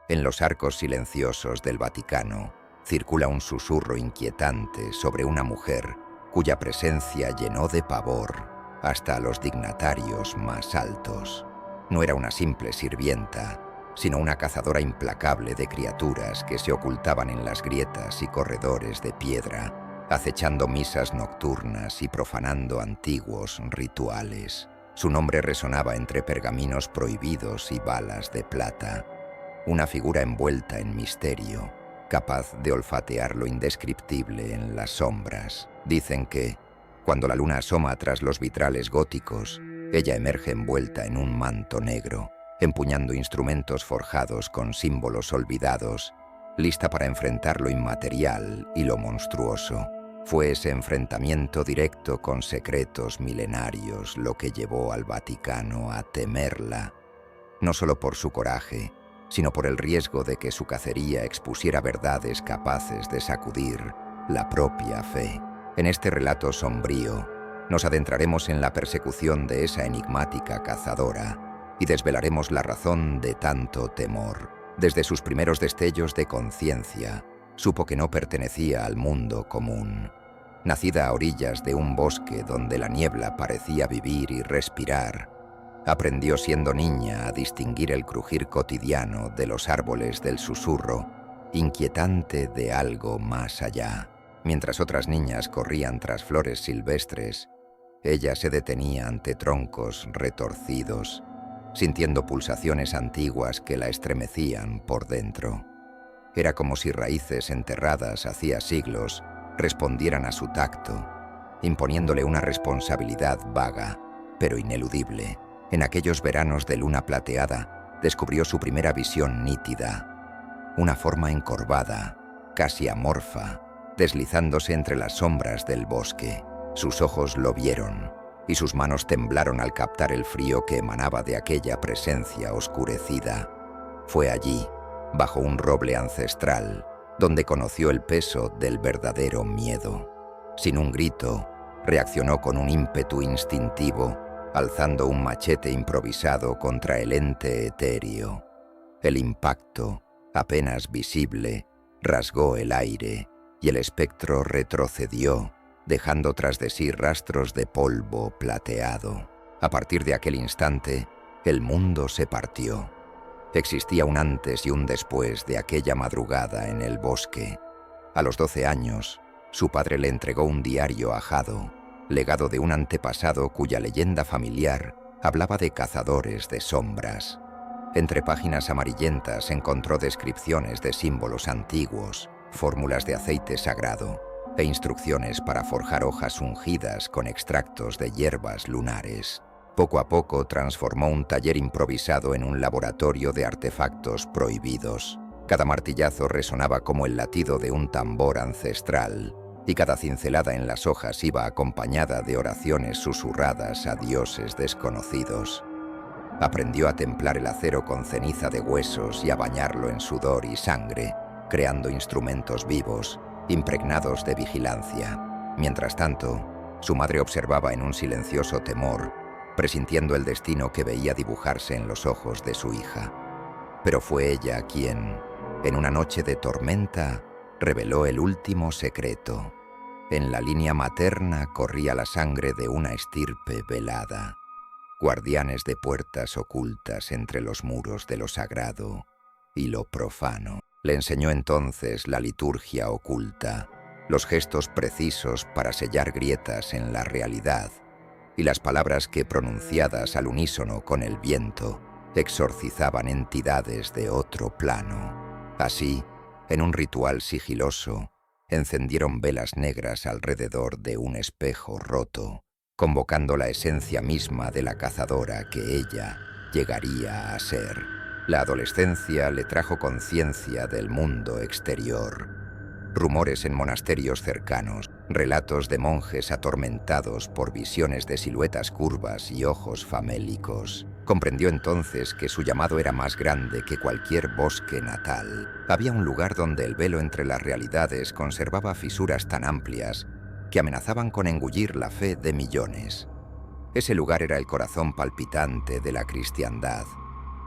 En los arcos silenciosos del Vaticano circula un susurro inquietante sobre una mujer cuya presencia llenó de pavor hasta a los dignatarios más altos. No era una simple sirvienta, sino una cazadora implacable de criaturas que se ocultaban en las grietas y corredores de piedra, acechando misas nocturnas y profanando antiguos rituales. Su nombre resonaba entre pergaminos prohibidos y balas de plata. Una figura envuelta en misterio, capaz de olfatear lo indescriptible en las sombras. Dicen que, cuando la luna asoma tras los vitrales góticos, ella emerge envuelta en un manto negro, empuñando instrumentos forjados con símbolos olvidados, lista para enfrentar lo inmaterial y lo monstruoso. Fue ese enfrentamiento directo con secretos milenarios lo que llevó al Vaticano a temerla, no solo por su coraje, sino por el riesgo de que su cacería expusiera verdades capaces de sacudir la propia fe. En este relato sombrío, nos adentraremos en la persecución de esa enigmática cazadora y desvelaremos la razón de tanto temor. Desde sus primeros destellos de conciencia, supo que no pertenecía al mundo común. Nacida a orillas de un bosque donde la niebla parecía vivir y respirar, aprendió siendo niña a distinguir el crujir cotidiano de los árboles del susurro, inquietante de algo más allá. Mientras otras niñas corrían tras flores silvestres, ella se detenía ante troncos retorcidos, sintiendo pulsaciones antiguas que la estremecían por dentro. Era como si raíces enterradas hacía siglos respondieran a su tacto, imponiéndole una responsabilidad vaga, pero ineludible. En aquellos veranos de luna plateada, descubrió su primera visión nítida, una forma encorvada, casi amorfa, deslizándose entre las sombras del bosque. Sus ojos lo vieron, y sus manos temblaron al captar el frío que emanaba de aquella presencia oscurecida. Fue allí, bajo un roble ancestral, donde conoció el peso del verdadero miedo. Sin un grito, reaccionó con un ímpetu instintivo, alzando un machete improvisado contra el ente etéreo. El impacto, apenas visible, rasgó el aire y el espectro retrocedió, dejando tras de sí rastros de polvo plateado. A partir de aquel instante, el mundo se partió. Existía un antes y un después de aquella madrugada en el bosque. A los 12 años, su padre le entregó un diario ajado, legado de un antepasado cuya leyenda familiar hablaba de cazadores de sombras. Entre páginas amarillentas encontró descripciones de símbolos antiguos, fórmulas de aceite sagrado e instrucciones para forjar hojas ungidas con extractos de hierbas lunares. Poco a poco transformó un taller improvisado en un laboratorio de artefactos prohibidos. Cada martillazo resonaba como el latido de un tambor ancestral, y cada cincelada en las hojas iba acompañada de oraciones susurradas a dioses desconocidos. Aprendió a templar el acero con ceniza de huesos y a bañarlo en sudor y sangre, creando instrumentos vivos, impregnados de vigilancia. Mientras tanto, su madre observaba en un silencioso temor, presintiendo el destino que veía dibujarse en los ojos de su hija. Pero fue ella quien, en una noche de tormenta, reveló el último secreto. En la línea materna corría la sangre de una estirpe velada, guardianes de puertas ocultas entre los muros de lo sagrado y lo profano. Le enseñó entonces la liturgia oculta, los gestos precisos para sellar grietas en la realidad y las palabras que, pronunciadas al unísono con el viento, exorcizaban entidades de otro plano. Así, en un ritual sigiloso, encendieron velas negras alrededor de un espejo roto, convocando la esencia misma de la cazadora que ella llegaría a ser. La adolescencia le trajo conciencia del mundo exterior. Rumores en monasterios cercanos, relatos de monjes atormentados por visiones de siluetas curvas y ojos famélicos. Comprendió entonces que su llamado era más grande que cualquier bosque natal. Había un lugar donde el velo entre las realidades conservaba fisuras tan amplias que amenazaban con engullir la fe de millones. Ese lugar era el corazón palpitante de la cristiandad,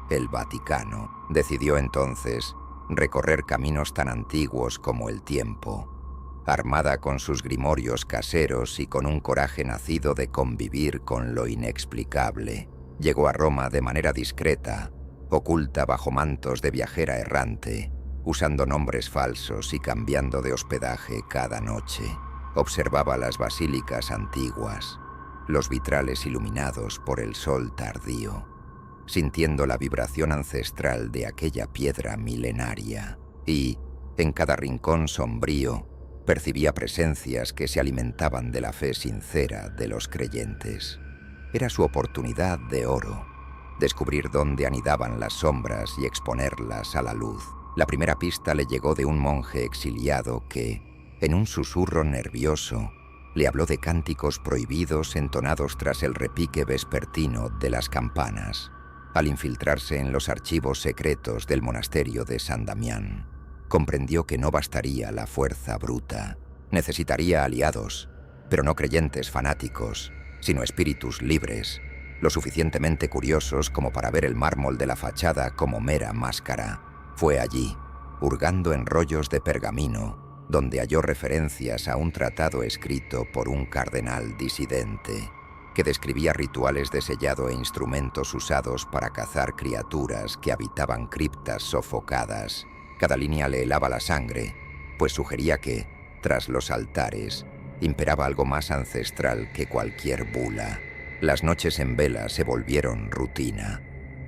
el Vaticano. Decidió entonces recorrer caminos tan antiguos como el tiempo. Armada con sus grimorios caseros y con un coraje nacido de convivir con lo inexplicable, llegó a Roma de manera discreta, oculta bajo mantos de viajera errante, usando nombres falsos y cambiando de hospedaje cada noche. Observaba las basílicas antiguas, los vitrales iluminados por el sol tardío, sintiendo la vibración ancestral de aquella piedra milenaria, y, en cada rincón sombrío, percibía presencias que se alimentaban de la fe sincera de los creyentes. Era su oportunidad de oro, descubrir dónde anidaban las sombras y exponerlas a la luz. La primera pista le llegó de un monje exiliado que, en un susurro nervioso, le habló de cánticos prohibidos entonados tras el repique vespertino de las campanas, al infiltrarse en los archivos secretos del monasterio de San Damián. Comprendió que no bastaría la fuerza bruta. Necesitaría aliados, pero no creyentes fanáticos, sino espíritus libres, lo suficientemente curiosos como para ver el mármol de la fachada como mera máscara. Fue allí, hurgando en rollos de pergamino, donde halló referencias a un tratado escrito por un cardenal disidente, que describía rituales de sellado e instrumentos usados para cazar criaturas que habitaban criptas sofocadas. Cada línea le helaba la sangre, pues sugería que, tras los altares, imperaba algo más ancestral que cualquier bula. Las noches en vela se volvieron rutina.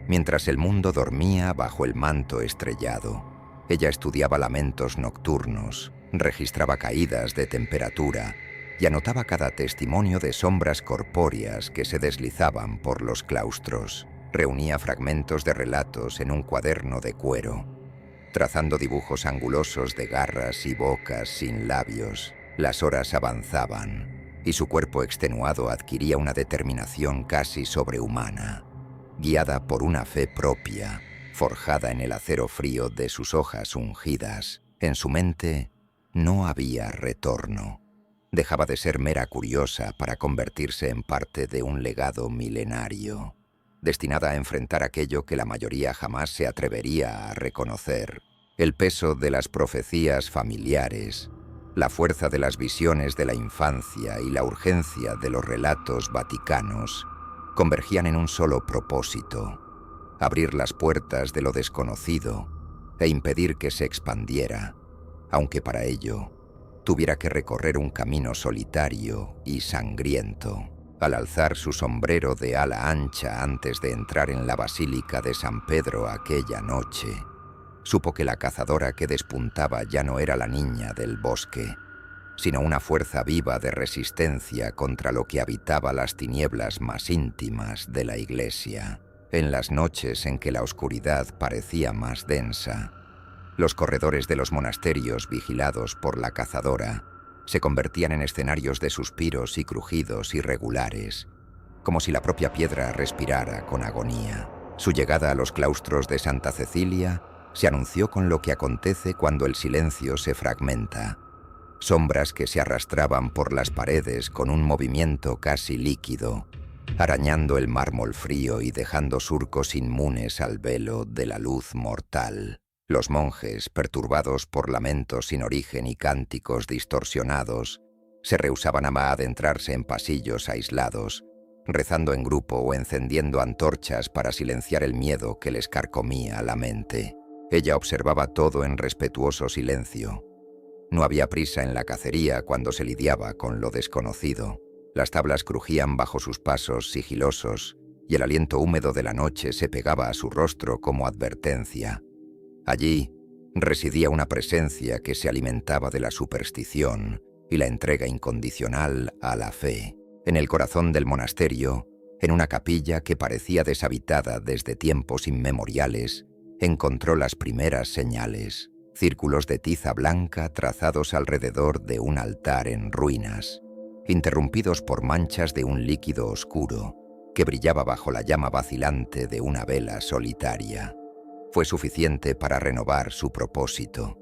Mientras el mundo dormía bajo el manto estrellado, ella estudiaba lamentos nocturnos, registraba caídas de temperatura y anotaba cada testimonio de sombras corpóreas que se deslizaban por los claustros. Reunía fragmentos de relatos en un cuaderno de cuero, trazando dibujos angulosos de garras y bocas sin labios. Las horas avanzaban y su cuerpo extenuado adquiría una determinación casi sobrehumana, guiada por una fe propia, forjada en el acero frío de sus hojas ungidas. En su mente no había retorno. Dejaba de ser mera curiosa para convertirse en parte de un legado milenario, destinada a enfrentar aquello que la mayoría jamás se atrevería a reconocer. El peso de las profecías familiares, la fuerza de las visiones de la infancia y la urgencia de los relatos vaticanos convergían en un solo propósito: abrir las puertas de lo desconocido e impedir que se expandiera, aunque para ello tuviera que recorrer un camino solitario y sangriento. Al alzar su sombrero de ala ancha antes de entrar en la Basílica de San Pedro aquella noche, supo que la cazadora que despuntaba ya no era la niña del bosque, sino una fuerza viva de resistencia contra lo que habitaba las tinieblas más íntimas de la Iglesia. En las noches en que la oscuridad parecía más densa, los corredores de los monasterios vigilados por la cazadora se convertían en escenarios de suspiros y crujidos irregulares, como si la propia piedra respirara con agonía. Su llegada a los claustros de Santa Cecilia se anunció con lo que acontece cuando el silencio se fragmenta: sombras que se arrastraban por las paredes con un movimiento casi líquido, arañando el mármol frío y dejando surcos inmunes al velo de la luz mortal. Los monjes, perturbados por lamentos sin origen y cánticos distorsionados, se rehusaban a adentrarse en pasillos aislados, rezando en grupo o encendiendo antorchas para silenciar el miedo que les carcomía la mente. Ella observaba todo en respetuoso silencio. No había prisa en la cacería cuando se lidiaba con lo desconocido. Las tablas crujían bajo sus pasos sigilosos y el aliento húmedo de la noche se pegaba a su rostro como advertencia. Allí residía una presencia que se alimentaba de la superstición y la entrega incondicional a la fe. En el corazón del monasterio, en una capilla que parecía deshabitada desde tiempos inmemoriales, encontró las primeras señales: círculos de tiza blanca trazados alrededor de un altar en ruinas, interrumpidos por manchas de un líquido oscuro que brillaba bajo la llama vacilante de una vela solitaria. Fue suficiente para renovar su propósito.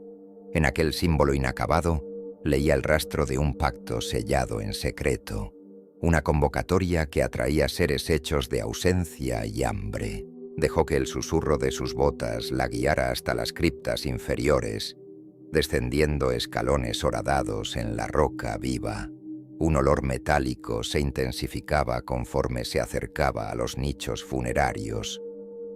En aquel símbolo inacabado leía el rastro de un pacto sellado en secreto, una convocatoria que atraía seres hechos de ausencia y hambre. Dejó que el susurro de sus botas la guiara hasta las criptas inferiores, descendiendo escalones horadados en la roca viva. Un olor metálico se intensificaba conforme se acercaba a los nichos funerarios,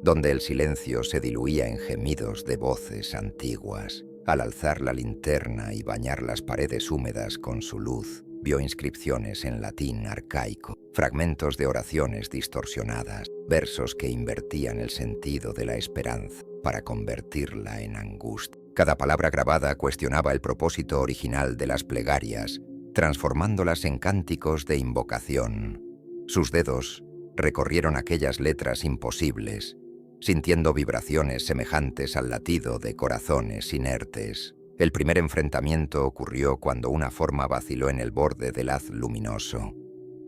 donde el silencio se diluía en gemidos de voces antiguas. Al alzar la linterna y bañar las paredes húmedas con su luz, vio inscripciones en latín arcaico, fragmentos de oraciones distorsionadas, versos que invertían el sentido de la esperanza para convertirla en angustia. Cada palabra grabada cuestionaba el propósito original de las plegarias, transformándolas en cánticos de invocación. Sus dedos recorrieron aquellas letras imposibles, sintiendo vibraciones semejantes al latido de corazones inertes. El primer enfrentamiento ocurrió cuando una forma vaciló en el borde del haz luminoso.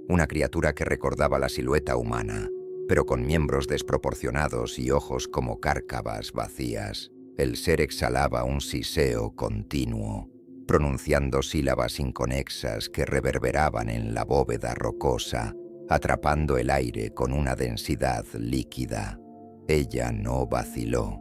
Una criatura que recordaba la silueta humana, pero con miembros desproporcionados y ojos como cárcavas vacías. El ser exhalaba un siseo continuo, pronunciando sílabas inconexas que reverberaban en la bóveda rocosa, atrapando el aire con una densidad líquida. Ella no vaciló.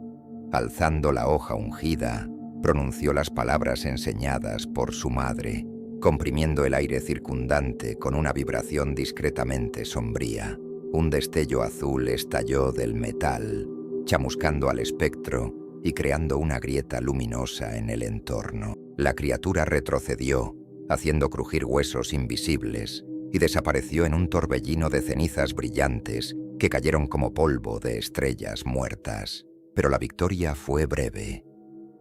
Alzando la hoja ungida, pronunció las palabras enseñadas por su madre, comprimiendo el aire circundante con una vibración discretamente sombría. Un destello azul estalló del metal, chamuscando al espectro y creando una grieta luminosa en el entorno. La criatura retrocedió, haciendo crujir huesos invisibles, y desapareció en un torbellino de cenizas brillantes que cayeron como polvo de estrellas muertas. Pero la victoria fue breve.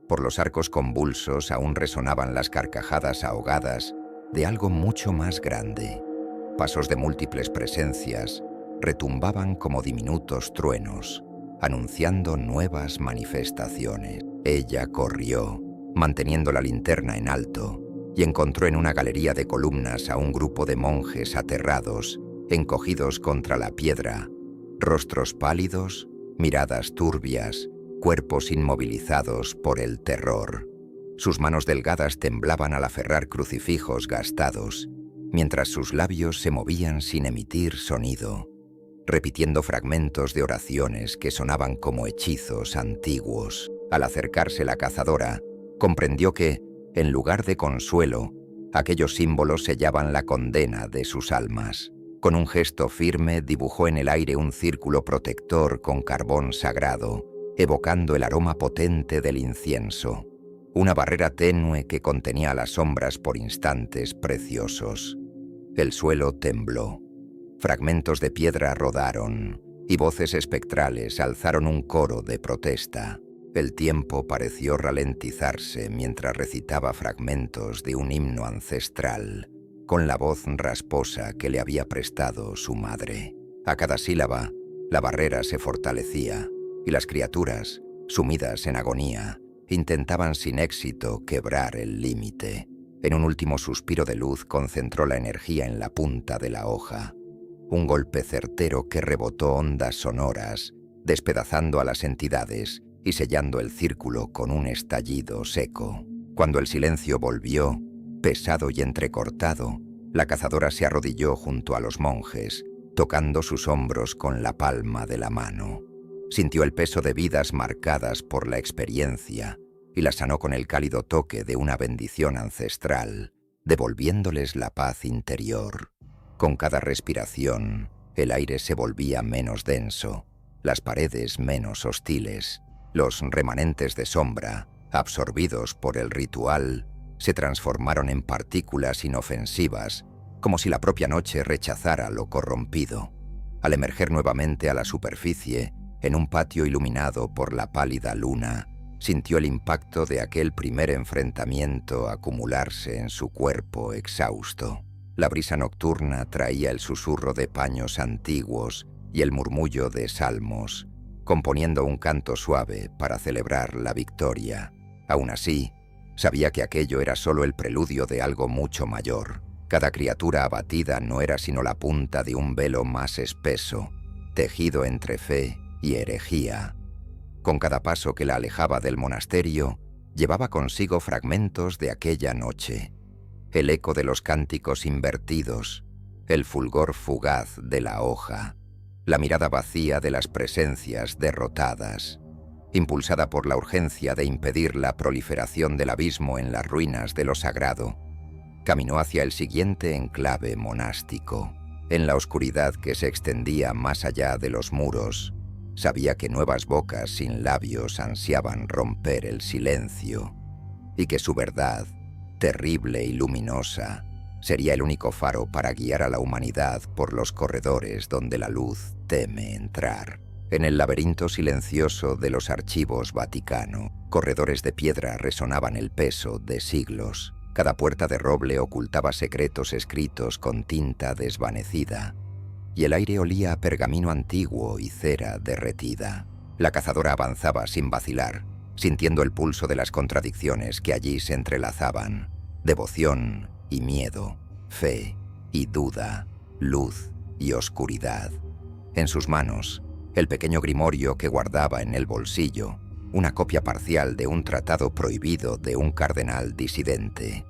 Por los arcos convulsos aún resonaban las carcajadas ahogadas de algo mucho más grande. Pasos de múltiples presencias retumbaban como diminutos truenos, anunciando nuevas manifestaciones. Ella corrió, manteniendo la linterna en alto, y encontró en una galería de columnas a un grupo de monjes aterrados, encogidos contra la piedra, rostros pálidos, miradas turbias, cuerpos inmovilizados por el terror. Sus manos delgadas temblaban al aferrar crucifijos gastados, mientras sus labios se movían sin emitir sonido, repitiendo fragmentos de oraciones que sonaban como hechizos antiguos. Al acercarse la cazadora, comprendió que, en lugar de consuelo, aquellos símbolos sellaban la condena de sus almas. Con un gesto firme dibujó en el aire un círculo protector con carbón sagrado, evocando el aroma potente del incienso, una barrera tenue que contenía las sombras por instantes preciosos. El suelo tembló. Fragmentos de piedra rodaron, y voces espectrales alzaron un coro de protesta. El tiempo pareció ralentizarse mientras recitaba fragmentos de un himno ancestral, con la voz rasposa que le había prestado su madre. A cada sílaba, la barrera se fortalecía, y las criaturas, sumidas en agonía, intentaban sin éxito quebrar el límite. En un último suspiro de luz concentró la energía en la punta de la hoja. Un golpe certero que rebotó ondas sonoras, despedazando a las entidades y sellando el círculo con un estallido seco. Cuando el silencio volvió, pesado y entrecortado, la cazadora se arrodilló junto a los monjes, tocando sus hombros con la palma de la mano. Sintió el peso de vidas marcadas por la experiencia y la sanó con el cálido toque de una bendición ancestral, devolviéndoles la paz interior. Con cada respiración, el aire se volvía menos denso, las paredes menos hostiles. Los remanentes de sombra, absorbidos por el ritual, se transformaron en partículas inofensivas, como si la propia noche rechazara lo corrompido. Al emerger nuevamente a la superficie, en un patio iluminado por la pálida luna, sintió el impacto de aquel primer enfrentamiento acumularse en su cuerpo exhausto. La brisa nocturna traía el susurro de paños antiguos y el murmullo de salmos, componiendo un canto suave para celebrar la victoria. Aún así, sabía que aquello era solo el preludio de algo mucho mayor. Cada criatura abatida no era sino la punta de un velo más espeso, tejido entre fe y herejía. Con cada paso que la alejaba del monasterio, llevaba consigo fragmentos de aquella noche, el eco de los cánticos invertidos, el fulgor fugaz de la hoja, la mirada vacía de las presencias derrotadas. Impulsada por la urgencia de impedir la proliferación del abismo en las ruinas de lo sagrado, caminó hacia el siguiente enclave monástico. En la oscuridad que se extendía más allá de los muros, sabía que nuevas bocas sin labios ansiaban romper el silencio, y que su verdad, terrible y luminosa, sería el único faro para guiar a la humanidad por los corredores donde la luz teme entrar. En el laberinto silencioso de los archivos Vaticano, corredores de piedra resonaban el peso de siglos. Cada puerta de roble ocultaba secretos escritos con tinta desvanecida, y el aire olía a pergamino antiguo y cera derretida. La cazadora avanzaba sin vacilar, sintiendo el pulso de las contradicciones que allí se entrelazaban: devoción y miedo, fe y duda, luz y oscuridad. En sus manos, el pequeño grimorio que guardaba en el bolsillo, una copia parcial de un tratado prohibido de un cardenal disidente.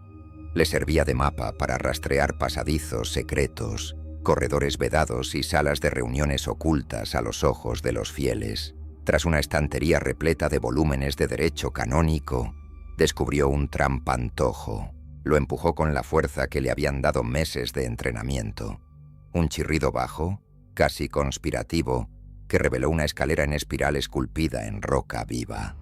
Le servía de mapa para rastrear pasadizos secretos, corredores vedados y salas de reuniones ocultas a los ojos de los fieles. Tras una estantería repleta de volúmenes de derecho canónico, descubrió un trampantojo. Lo empujó con la fuerza que le habían dado meses de entrenamiento. Un chirrido bajo, casi conspirativo, que reveló una escalera en espiral esculpida en roca viva.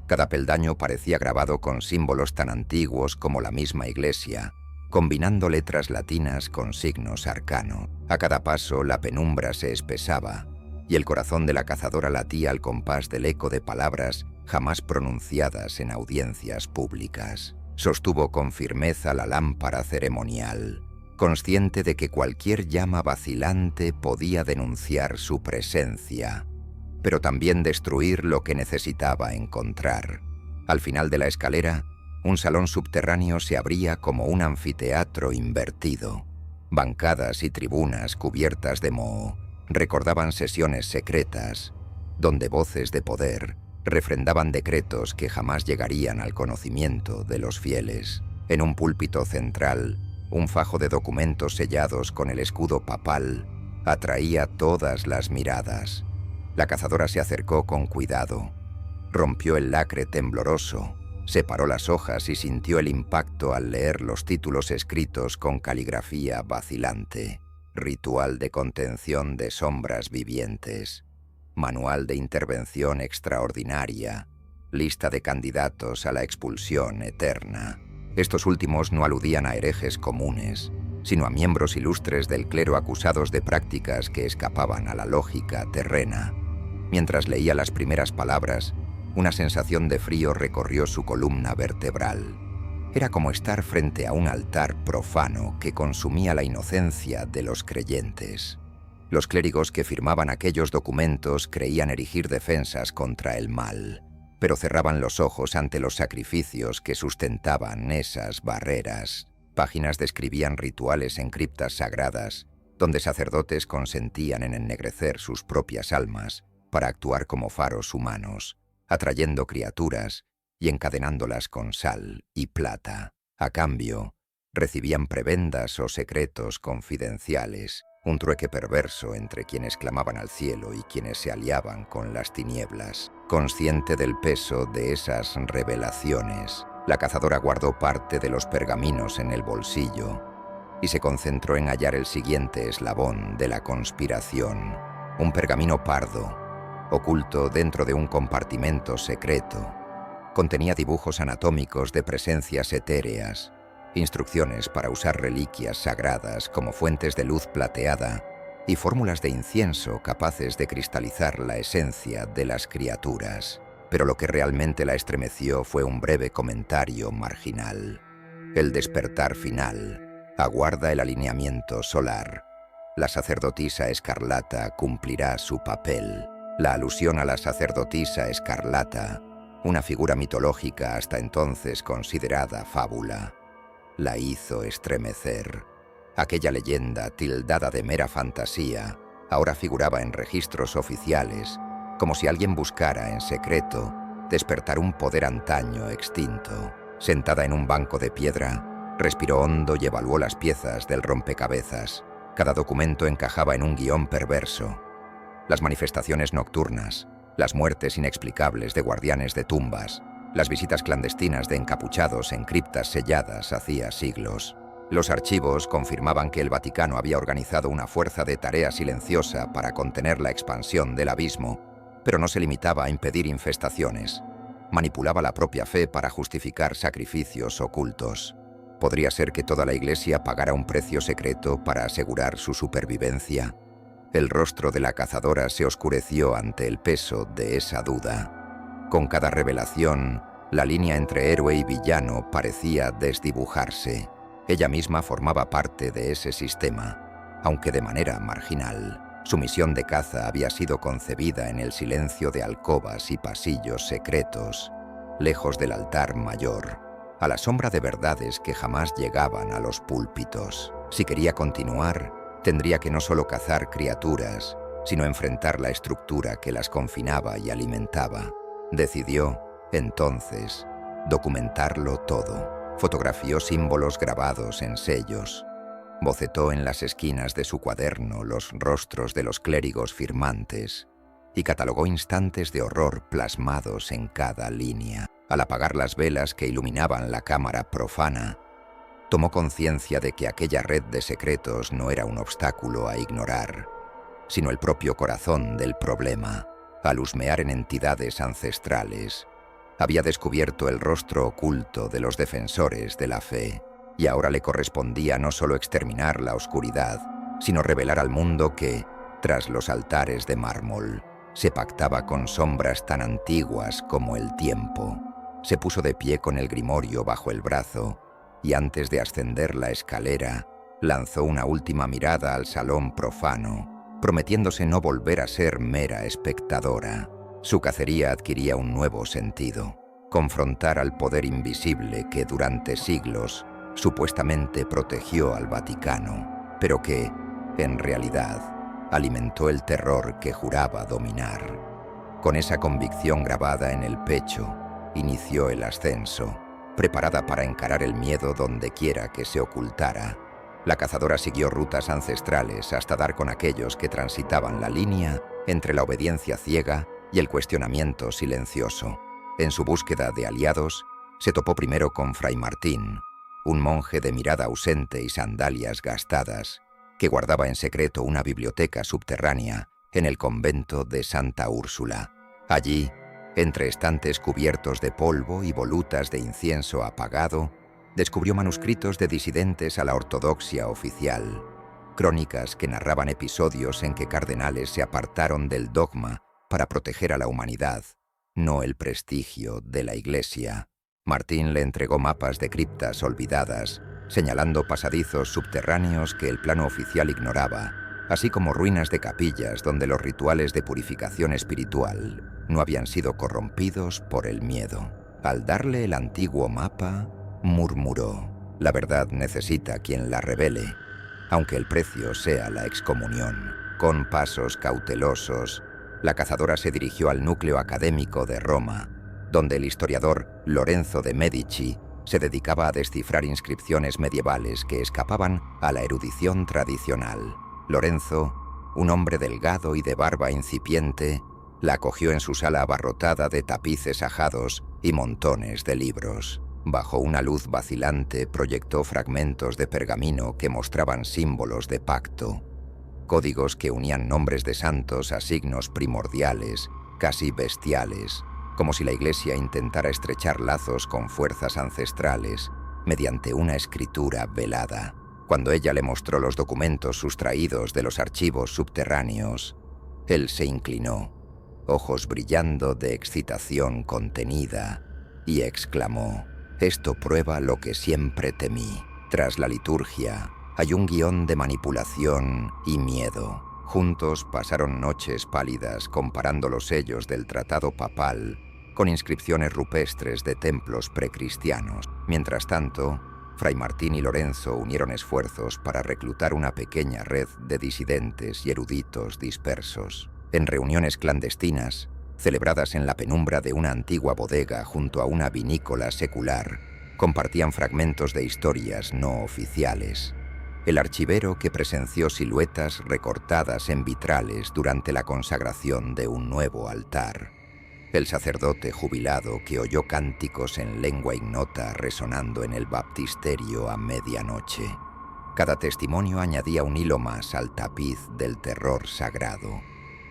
Cada peldaño parecía grabado con símbolos tan antiguos como la misma iglesia, combinando letras latinas con signos arcanos. A cada paso la penumbra se espesaba, y el corazón de la cazadora latía al compás del eco de palabras jamás pronunciadas en audiencias públicas. Sostuvo con firmeza la lámpara ceremonial, consciente de que cualquier llama vacilante podía denunciar su presencia, pero también destruir lo que necesitaba encontrar. Al final de la escalera, un salón subterráneo se abría como un anfiteatro invertido. Bancadas y tribunas cubiertas de moho recordaban sesiones secretas, donde voces de poder refrendaban decretos que jamás llegarían al conocimiento de los fieles. En un púlpito central, un fajo de documentos sellados con el escudo papal atraía todas las miradas. La cazadora se acercó con cuidado. Rompió el lacre tembloroso, separó las hojas y sintió el impacto al leer los títulos escritos con caligrafía vacilante: Ritual de contención de sombras vivientes, Manual de intervención extraordinaria, Lista de candidatos a la expulsión eterna. Estos últimos no aludían a herejes comunes, sino a miembros ilustres del clero acusados de prácticas que escapaban a la lógica terrena. Mientras leía las primeras palabras, una sensación de frío recorrió su columna vertebral. Era como estar frente a un altar profano que consumía la inocencia de los creyentes. Los clérigos que firmaban aquellos documentos creían erigir defensas contra el mal, pero cerraban los ojos ante los sacrificios que sustentaban esas barreras. Páginas describían rituales en criptas sagradas, donde sacerdotes consentían en ennegrecer sus propias almas para actuar como faros humanos, atrayendo criaturas y encadenándolas con sal y plata. A cambio, recibían prebendas o secretos confidenciales, un trueque perverso entre quienes clamaban al cielo y quienes se aliaban con las tinieblas. Consciente del peso de esas revelaciones, la cazadora guardó parte de los pergaminos en el bolsillo y se concentró en hallar el siguiente eslabón de la conspiración: un pergamino pardo, oculto dentro de un compartimento secreto. Contenía dibujos anatómicos de presencias etéreas, instrucciones para usar reliquias sagradas como fuentes de luz plateada y fórmulas de incienso capaces de cristalizar la esencia de las criaturas. Pero lo que realmente la estremeció fue un breve comentario marginal: el despertar final aguarda el alineamiento solar. La sacerdotisa escarlata cumplirá su papel. La alusión a la sacerdotisa escarlata, una figura mitológica hasta entonces considerada fábula, la hizo estremecer. Aquella leyenda, tildada de mera fantasía, ahora figuraba en registros oficiales, como si alguien buscara en secreto despertar un poder antaño extinto. Sentada en un banco de piedra, respiró hondo y evaluó las piezas del rompecabezas. Cada documento encajaba en un guión perverso, las manifestaciones nocturnas, las muertes inexplicables de guardianes de tumbas, las visitas clandestinas de encapuchados en criptas selladas hacía siglos. Los archivos confirmaban que el Vaticano había organizado una fuerza de tarea silenciosa para contener la expansión del abismo, pero no se limitaba a impedir infestaciones. Manipulaba la propia fe para justificar sacrificios ocultos. ¿Podría ser que toda la Iglesia pagara un precio secreto para asegurar su supervivencia? El rostro de la cazadora se oscureció ante el peso de esa duda. Con cada revelación, la línea entre héroe y villano parecía desdibujarse. Ella misma formaba parte de ese sistema, aunque de manera marginal. Su misión de caza había sido concebida en el silencio de alcobas y pasillos secretos, lejos del altar mayor, a la sombra de verdades que jamás llegaban a los púlpitos. Si quería continuar, tendría que no solo cazar criaturas, sino enfrentar la estructura que las confinaba y alimentaba. Decidió, entonces, documentarlo todo. Fotografió símbolos grabados en sellos. Bocetó en las esquinas de su cuaderno los rostros de los clérigos firmantes y catalogó instantes de horror plasmados en cada línea. Al apagar las velas que iluminaban la cámara profana, tomó conciencia de que aquella red de secretos no era un obstáculo a ignorar, sino el propio corazón del problema. Al husmear en entidades ancestrales, había descubierto el rostro oculto de los defensores de la fe, y ahora le correspondía no solo exterminar la oscuridad, sino revelar al mundo que, tras los altares de mármol, se pactaba con sombras tan antiguas como el tiempo. Se puso de pie con el grimorio bajo el brazo, y antes de ascender la escalera, lanzó una última mirada al salón profano, prometiéndose no volver a ser mera espectadora. Su cacería adquiría un nuevo sentido: confrontar al poder invisible que durante siglos supuestamente protegió al Vaticano, pero que, en realidad, alimentó el terror que juraba dominar. Con esa convicción grabada en el pecho, inició el ascenso, preparada para encarar el miedo donde quiera que se ocultara. La cazadora siguió rutas ancestrales hasta dar con aquellos que transitaban la línea entre la obediencia ciega y el cuestionamiento silencioso. En su búsqueda de aliados, se topó primero con Fray Martín, un monje de mirada ausente y sandalias gastadas, que guardaba en secreto una biblioteca subterránea en el convento de Santa Úrsula. Allí, entre estantes cubiertos de polvo y volutas de incienso apagado, descubrió manuscritos de disidentes a la ortodoxia oficial, crónicas que narraban episodios en que cardenales se apartaron del dogma para proteger a la humanidad, no el prestigio de la Iglesia. Martín le entregó mapas de criptas olvidadas, señalando pasadizos subterráneos que el plano oficial ignoraba, así como ruinas de capillas donde los rituales de purificación espiritual no habían sido corrompidos por el miedo. Al darle el antiguo mapa, murmuró: «La verdad necesita quien la revele, aunque el precio sea la excomunión». Con pasos cautelosos, la cazadora se dirigió al núcleo académico de Roma, donde el historiador Lorenzo de Medici se dedicaba a descifrar inscripciones medievales que escapaban a la erudición tradicional. Lorenzo, un hombre delgado y de barba incipiente, la acogió en su sala abarrotada de tapices ajados y montones de libros. Bajo una luz vacilante proyectó fragmentos de pergamino que mostraban símbolos de pacto, códigos que unían nombres de santos a signos primordiales, casi bestiales, como si la Iglesia intentara estrechar lazos con fuerzas ancestrales mediante una escritura velada. Cuando ella le mostró los documentos sustraídos de los archivos subterráneos, él se inclinó, ojos brillando de excitación contenida, y exclamó: «Esto prueba lo que siempre temí». Tras la liturgia, hay un guión de manipulación y miedo. Juntos pasaron noches pálidas comparando los sellos del tratado papal con inscripciones rupestres de templos precristianos. Mientras tanto, Fray Martín y Lorenzo unieron esfuerzos para reclutar una pequeña red de disidentes y eruditos dispersos. En reuniones clandestinas, celebradas en la penumbra de una antigua bodega junto a una vinícola secular, compartían fragmentos de historias no oficiales. el archivero que presenció siluetas recortadas en vitrales durante la consagración de un nuevo altar, el sacerdote jubilado que oyó cánticos en lengua ignota resonando en el baptisterio a medianoche. Cada testimonio añadía un hilo más al tapiz del terror sagrado,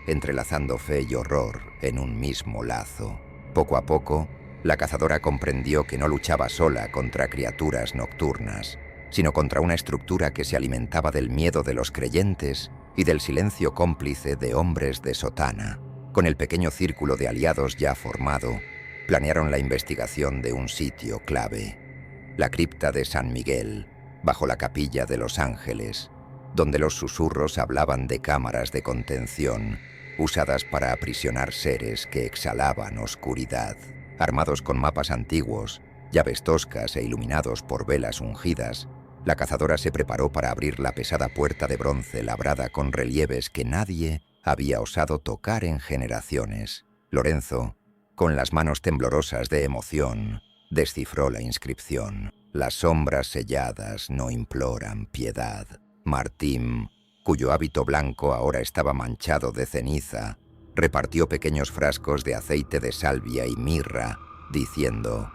entrelazando fe y horror en un mismo lazo. Poco a poco, la cazadora comprendió que no luchaba sola contra criaturas nocturnas, sino contra una estructura que se alimentaba del miedo de los creyentes y del silencio cómplice de hombres de sotana. Con el pequeño círculo de aliados ya formado, planearon la investigación de un sitio clave, la cripta de San Miguel, bajo la capilla de los Ángeles, donde los susurros hablaban de cámaras de contención usadas para aprisionar seres que exhalaban oscuridad. Armados con mapas antiguos, llaves toscas e iluminados por velas ungidas, la cazadora se preparó para abrir la pesada puerta de bronce labrada con relieves que nadie había osado tocar en generaciones. Lorenzo, con las manos temblorosas de emoción, descifró la inscripción. Las sombras selladas no imploran piedad. Martín, cuyo hábito blanco ahora estaba manchado de ceniza, repartió pequeños frascos de aceite de salvia y mirra, diciendo: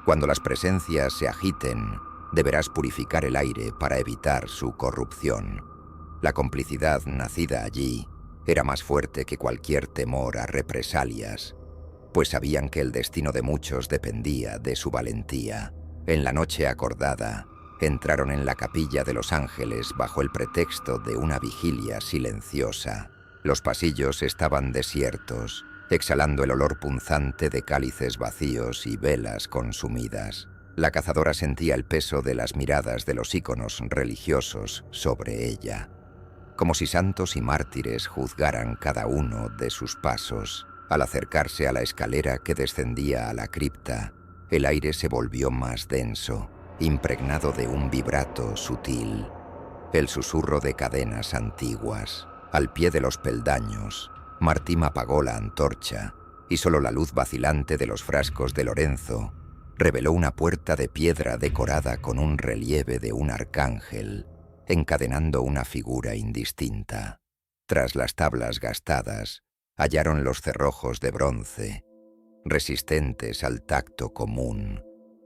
«Cuando las presencias se agiten, deberás purificar el aire para evitar su corrupción». La complicidad nacida allí era más fuerte que cualquier temor a represalias, pues sabían que el destino de muchos dependía de su valentía. En la noche acordada, entraron en la capilla de los Ángeles bajo el pretexto de una vigilia silenciosa. Los pasillos estaban desiertos, exhalando el olor punzante de cálices vacíos y velas consumidas. La cazadora sentía el peso de las miradas de los íconos religiosos sobre ella, como si santos y mártires juzgaran cada uno de sus pasos. Al acercarse a la escalera que descendía a la cripta, el aire se volvió más denso, impregnado de un vibrato sutil, el susurro de cadenas antiguas. Al pie de los peldaños, Martín apagó la antorcha y solo la luz vacilante de los frascos de Lorenzo reveló una puerta de piedra decorada con un relieve de un arcángel, encadenando una figura indistinta. Tras las tablas gastadas, hallaron los cerrojos de bronce, resistentes al tacto común,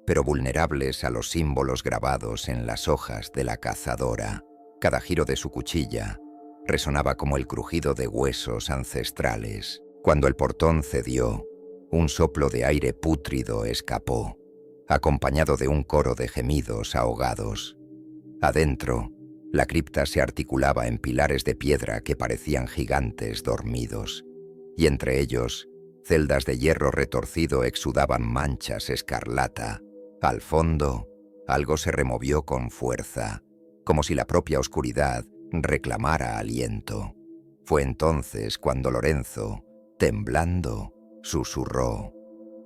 pero vulnerables a los símbolos grabados en las hojas de la cazadora. Cada giro de su cuchilla resonaba como el crujido de huesos ancestrales. Cuando el portón cedió, un soplo de aire pútrido escapó, acompañado de un coro de gemidos ahogados. Adentro, la cripta se articulaba en pilares de piedra que parecían gigantes dormidos, y entre ellos, celdas de hierro retorcido exudaban manchas escarlata. Al fondo, algo se removió con fuerza, como si la propia oscuridad reclamara aliento. Fue entonces cuando Lorenzo, temblando, susurró: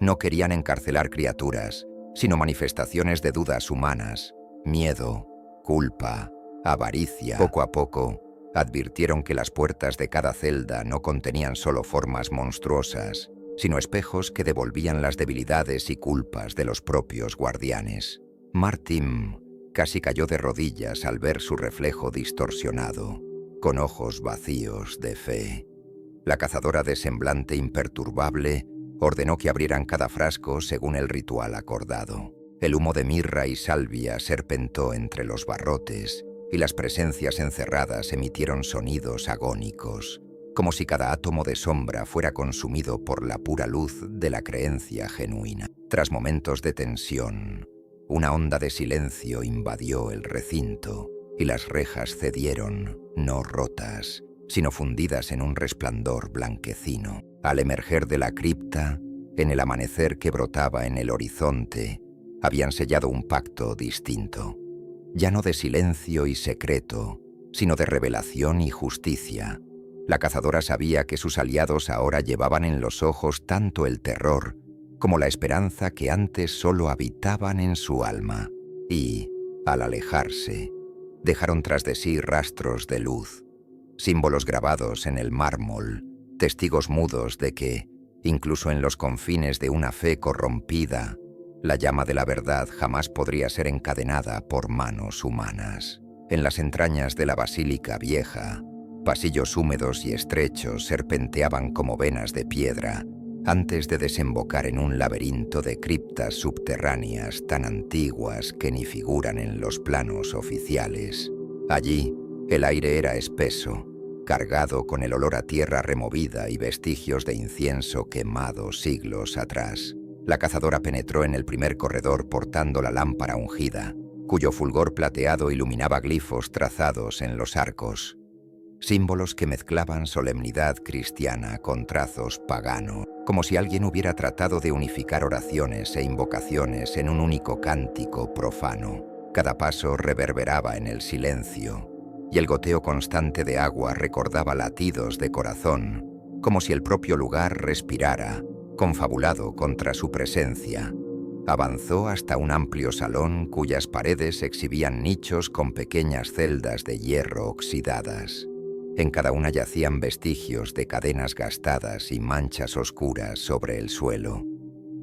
«No querían encarcelar criaturas, sino manifestaciones de dudas humanas, miedo, culpa, avaricia». Poco a poco, advirtieron que las puertas de cada celda no contenían solo formas monstruosas, sino espejos que devolvían las debilidades y culpas de los propios guardianes. Martín casi cayó de rodillas al ver su reflejo distorsionado, con ojos vacíos de fe. La cazadora, de semblante imperturbable, ordenó que abrieran cada frasco según el ritual acordado. El humo de mirra y salvia serpentó entre los barrotes, y las presencias encerradas emitieron sonidos agónicos, como si cada átomo de sombra fuera consumido por la pura luz de la creencia genuina. Tras momentos de tensión, una onda de silencio invadió el recinto, y las rejas cedieron, no rotas, sino fundidas en un resplandor blanquecino. Al emerger de la cripta, en el amanecer que brotaba en el horizonte, habían sellado un pacto distinto, ya no de silencio y secreto, sino de revelación y justicia. La cazadora sabía que sus aliados ahora llevaban en los ojos tanto el terror como la esperanza que antes solo habitaban en su alma, y, al alejarse, dejaron tras de sí rastros de luz, símbolos grabados en el mármol, testigos mudos de que, incluso en los confines de una fe corrompida, la llama de la verdad jamás podría ser encadenada por manos humanas. En las entrañas de la basílica vieja, pasillos húmedos y estrechos serpenteaban como venas de piedra antes de desembocar en un laberinto de criptas subterráneas tan antiguas que ni figuran en los planos oficiales. Allí, el aire era espeso, cargado con el olor a tierra removida y vestigios de incienso quemado siglos atrás. La cazadora penetró en el primer corredor portando la lámpara ungida, cuyo fulgor plateado iluminaba glifos trazados en los arcos, símbolos que mezclaban solemnidad cristiana con trazos paganos, como si alguien hubiera tratado de unificar oraciones e invocaciones en un único cántico profano. Cada paso reverberaba en el silencio, y el goteo constante de agua recordaba latidos de corazón, como si el propio lugar respirara, confabulado contra su presencia. Avanzó hasta un amplio salón cuyas paredes exhibían nichos con pequeñas celdas de hierro oxidadas. En cada una yacían vestigios de cadenas gastadas y manchas oscuras sobre el suelo,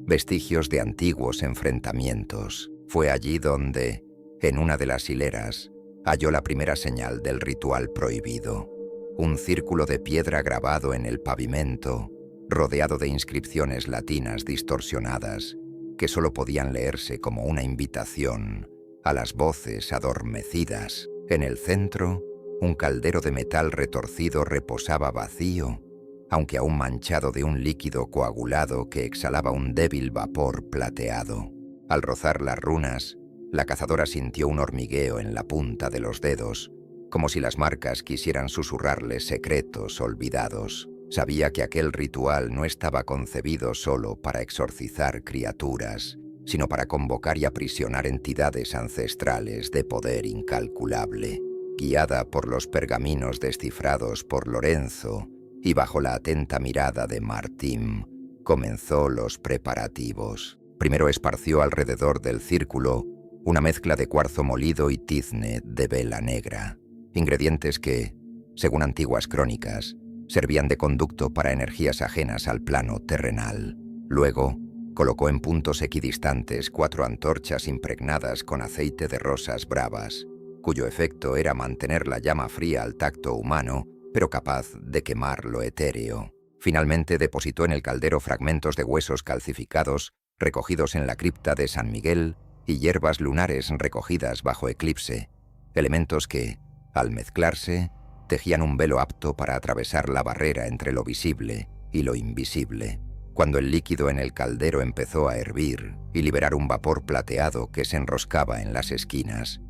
vestigios de antiguos enfrentamientos. Fue allí donde, en una de las hileras, halló la primera señal del ritual prohibido, un círculo de piedra grabado en el pavimento, rodeado de inscripciones latinas distorsionadas, que solo podían leerse como una invitación a las voces adormecidas. En el centro, un caldero de metal retorcido reposaba vacío, aunque aún manchado de un líquido coagulado que exhalaba un débil vapor plateado. Al rozar las runas, la cazadora sintió un hormigueo en la punta de los dedos, como si las marcas quisieran susurrarle secretos olvidados. Sabía que aquel ritual no estaba concebido solo para exorcizar criaturas, sino para convocar y aprisionar entidades ancestrales de poder incalculable. Guiada por los pergaminos descifrados por Lorenzo y bajo la atenta mirada de Martín, comenzó los preparativos. Primero esparció alrededor del círculo una mezcla de cuarzo molido y tizne de vela negra, ingredientes que, según antiguas crónicas, servían de conducto para energías ajenas al plano terrenal. Luego, colocó en puntos equidistantes 4 antorchas impregnadas con aceite de rosas bravas, cuyo efecto era mantener la llama fría al tacto humano, pero capaz de quemar lo etéreo. Finalmente depositó en el caldero fragmentos de huesos calcificados recogidos en la cripta de San Miguel y hierbas lunares recogidas bajo eclipse, elementos que, al mezclarse, tejían un velo apto para atravesar la barrera entre lo visible y lo invisible. Cuando el líquido en el caldero empezó a hervir y liberar un vapor plateado que se enroscaba en las esquinas,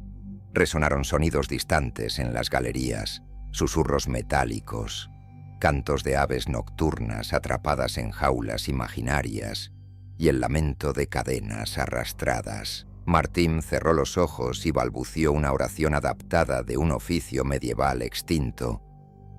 resonaron sonidos distantes en las galerías, susurros metálicos, cantos de aves nocturnas atrapadas en jaulas imaginarias y el lamento de cadenas arrastradas. Martín cerró los ojos y balbució una oración adaptada de un oficio medieval extinto,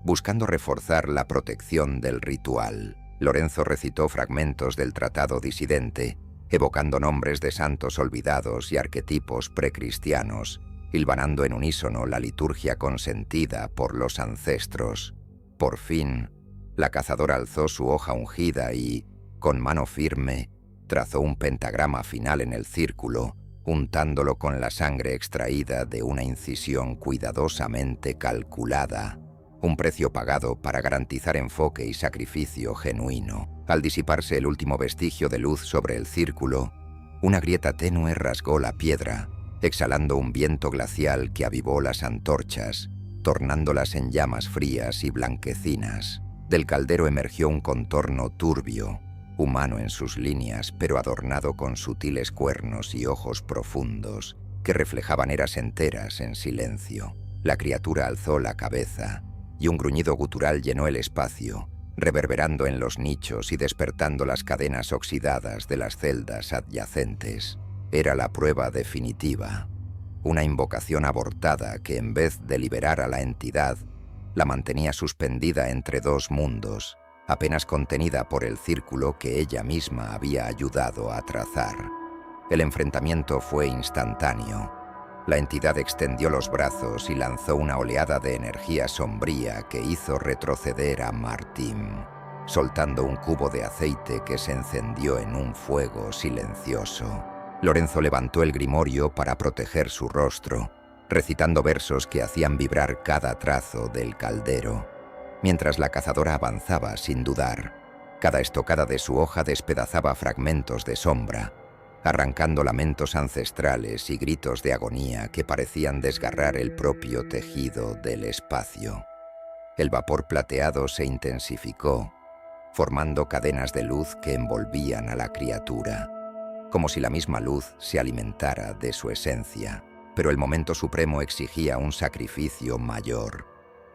buscando reforzar la protección del ritual. Lorenzo recitó fragmentos del tratado disidente, evocando nombres de santos olvidados y arquetipos precristianos, hilvanando en unísono la liturgia consentida por los ancestros. Por fin, la cazadora alzó su hoja ungida y, con mano firme, trazó un pentagrama final en el círculo, untándolo con la sangre extraída de una incisión cuidadosamente calculada, un precio pagado para garantizar enfoque y sacrificio genuino. Al disiparse el último vestigio de luz sobre el círculo, una grieta tenue rasgó la piedra, exhalando un viento glacial que avivó las antorchas, tornándolas en llamas frías y blanquecinas. Del caldero emergió un contorno turbio, humano en sus líneas, pero adornado con sutiles cuernos y ojos profundos que reflejaban eras enteras en silencio. La criatura alzó la cabeza y un gruñido gutural llenó el espacio, reverberando en los nichos y despertando las cadenas oxidadas de las celdas adyacentes. Era la prueba definitiva, una invocación abortada que en vez de liberar a la entidad, la mantenía suspendida entre dos mundos, apenas contenida por el círculo que ella misma había ayudado a trazar. El enfrentamiento fue instantáneo. La entidad extendió los brazos y lanzó una oleada de energía sombría que hizo retroceder a Martín, soltando un cubo de aceite que se encendió en un fuego silencioso. Lorenzo levantó el grimorio para proteger su rostro, recitando versos que hacían vibrar cada trazo del caldero, mientras la cazadora avanzaba sin dudar. Cada estocada de su hoja despedazaba fragmentos de sombra, arrancando lamentos ancestrales y gritos de agonía que parecían desgarrar el propio tejido del espacio. El vapor plateado se intensificó, formando cadenas de luz que envolvían a la criatura, como si la misma luz se alimentara de su esencia. Pero el momento supremo exigía un sacrificio mayor.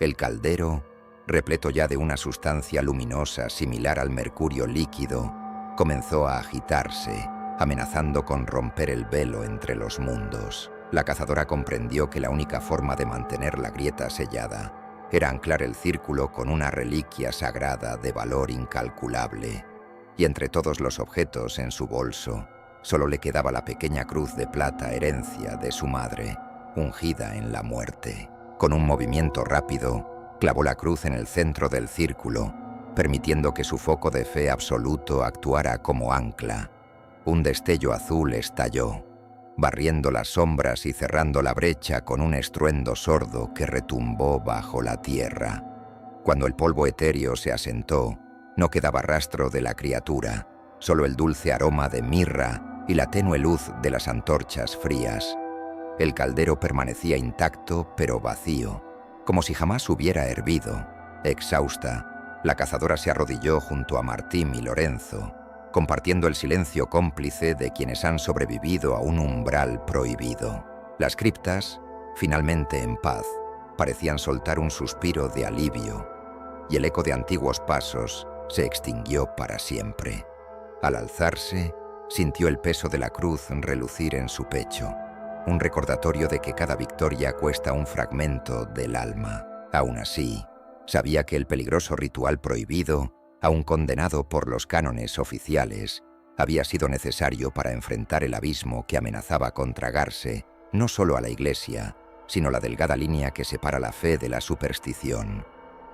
El caldero, repleto ya de una sustancia luminosa similar al mercurio líquido, comenzó a agitarse, amenazando con romper el velo entre los mundos. La cazadora comprendió que la única forma de mantener la grieta sellada era anclar el círculo con una reliquia sagrada de valor incalculable, y entre todos los objetos en su bolso, solo le quedaba la pequeña cruz de plata herencia de su madre, ungida en la muerte. Con un movimiento rápido, clavó la cruz en el centro del círculo, permitiendo que su foco de fe absoluto actuara como ancla. Un destello azul estalló, barriendo las sombras y cerrando la brecha con un estruendo sordo que retumbó bajo la tierra. Cuando el polvo etéreo se asentó, no quedaba rastro de la criatura, solo el dulce aroma de mirra y la tenue luz de las antorchas frías. El caldero permanecía intacto pero vacío, como si jamás hubiera hervido. Exhausta, la cazadora se arrodilló junto a Martín y Lorenzo, compartiendo el silencio cómplice de quienes han sobrevivido a un umbral prohibido. Las criptas, finalmente en paz, parecían soltar un suspiro de alivio, y el eco de antiguos pasos se extinguió para siempre. Al alzarse, sintió el peso de la cruz relucir en su pecho, un recordatorio de que cada victoria cuesta un fragmento del alma. Aún así, sabía que el peligroso ritual prohibido, aun condenado por los cánones oficiales, había sido necesario para enfrentar el abismo que amenazaba con tragarse no solo a la Iglesia, sino la delgada línea que separa la fe de la superstición.